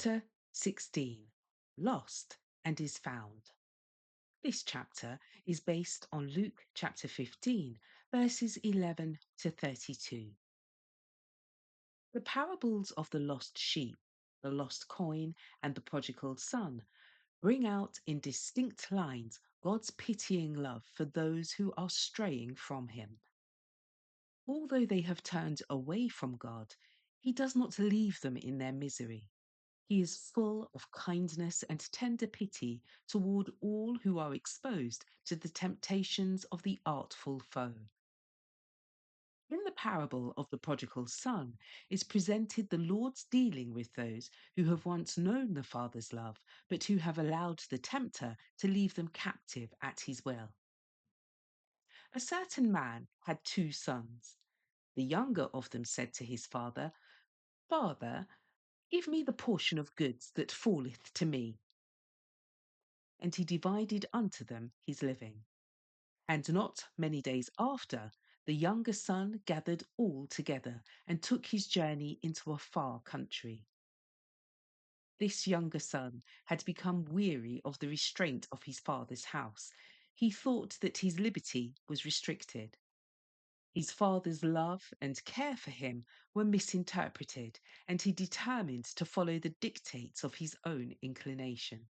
Chapter 16: Lost and is Found. This chapter is based on Luke chapter 15, verses 11 to 32. The parables of the lost sheep, the lost coin, and the prodigal son bring out in distinct lines God's pitying love for those who are straying from Him. Although they have turned away from God, He does not leave them in their misery. He is full of kindness and tender pity toward all who are exposed to the temptations of the artful foe. In the parable of the prodigal son is presented the Lord's dealing with those who have once known the Father's love, but who have allowed the tempter to leave them captive at his will. A certain man had 2 sons. The younger of them said to his father, "Father, give me the portion of goods that falleth to me." And he divided unto them his living. And not many days after, the younger son gathered all together and took his journey into a far country. This younger son had become weary of the restraint of his father's house. He thought that his liberty was restricted. His father's love and care for him were misinterpreted, and he determined to follow the dictates of his own inclination.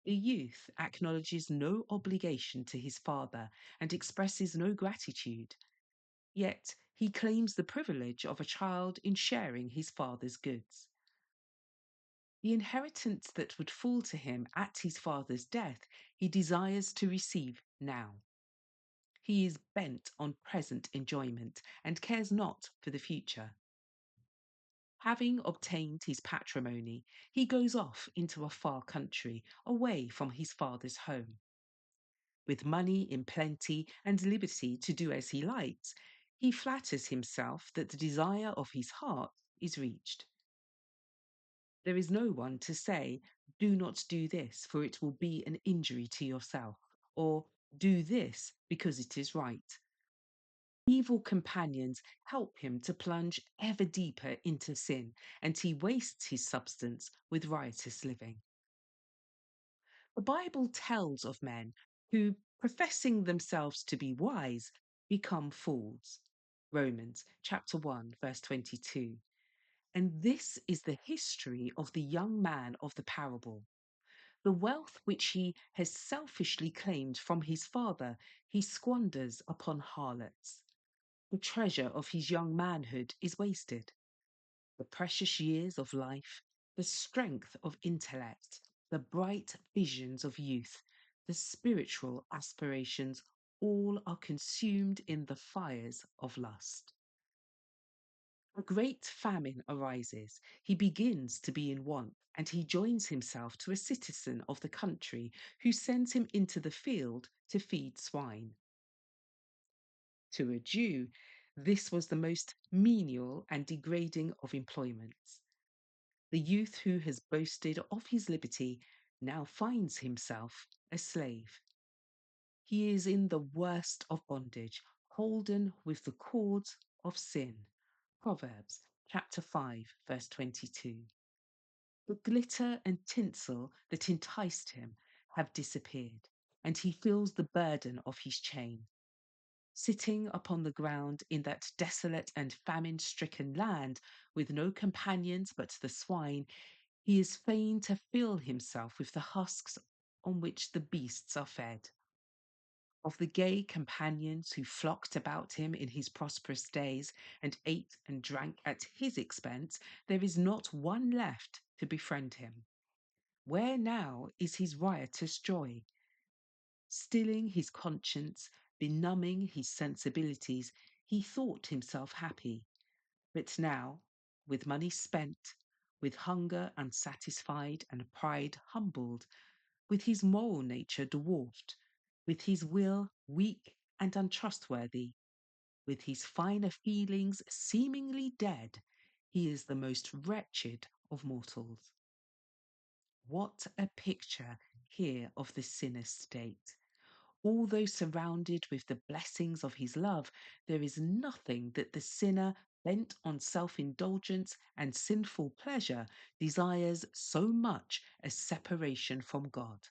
The youth acknowledges no obligation to his father and expresses no gratitude. Yet he claims the privilege of a child in sharing his father's goods. The inheritance that would fall to him at his father's death he desires to receive now. He is bent on present enjoyment and cares not for the future. Having obtained his patrimony, he goes off into a far country, away from his father's home. With money in plenty and liberty to do as he likes, he flatters himself that the desire of his heart is reached. There is no one to say, "Do not do this, for it will be an injury to yourself," or "Do this because it is right." Evil companions help him to plunge ever deeper into sin, and he wastes his substance with riotous living. The Bible tells of men who, professing themselves to be wise, become fools. Romans chapter 1, verse 22. And this is the history of the young man of the parable. The wealth which he has selfishly claimed from his father, he squanders upon harlots. The treasure of his young manhood is wasted. The precious years of life, the strength of intellect, the bright visions of youth, the spiritual aspirations, all are consumed in the fires of lust. A great famine arises. He begins to be in want, and he joins himself to a citizen of the country who sends him into the field to feed swine. To a Jew, this was the most menial and degrading of employments. The youth who has boasted of his liberty now finds himself a slave. He is in the worst of bondage, holden with the cords of sin. Proverbs chapter 5, verse 22. The glitter and tinsel that enticed him have disappeared, and he feels the burden of his chain. Sitting upon the ground in that desolate and famine-stricken land, with no companions but the swine, he is fain to fill himself with the husks on which the beasts are fed. Of the gay companions who flocked about him in his prosperous days and ate and drank at his expense, there is not one left to befriend him. Where now is his riotous joy? Stilling his conscience, benumbing his sensibilities, he thought himself happy. But now, with money spent, with hunger unsatisfied and pride humbled, with his moral nature dwarfed, with his will weak and untrustworthy, with his finer feelings seemingly dead, he is the most wretched of mortals. What a picture here of the sinner's state! Although surrounded with the blessings of his love, there is nothing that the sinner bent on self indulgence and sinful pleasure, desires so much as separation from God.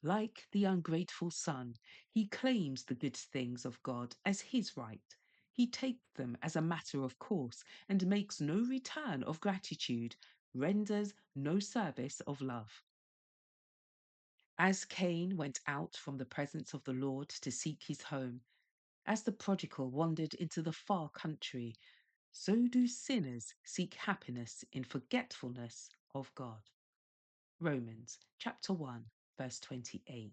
Like the ungrateful son, he claims the good things of God as his right. He takes them as a matter of course and makes no return of gratitude, renders no service of love. As Cain went out from the presence of the Lord to seek his home, as the prodigal wandered into the far country, so do sinners seek happiness in forgetfulness of God. Romans chapter 1, verse 28.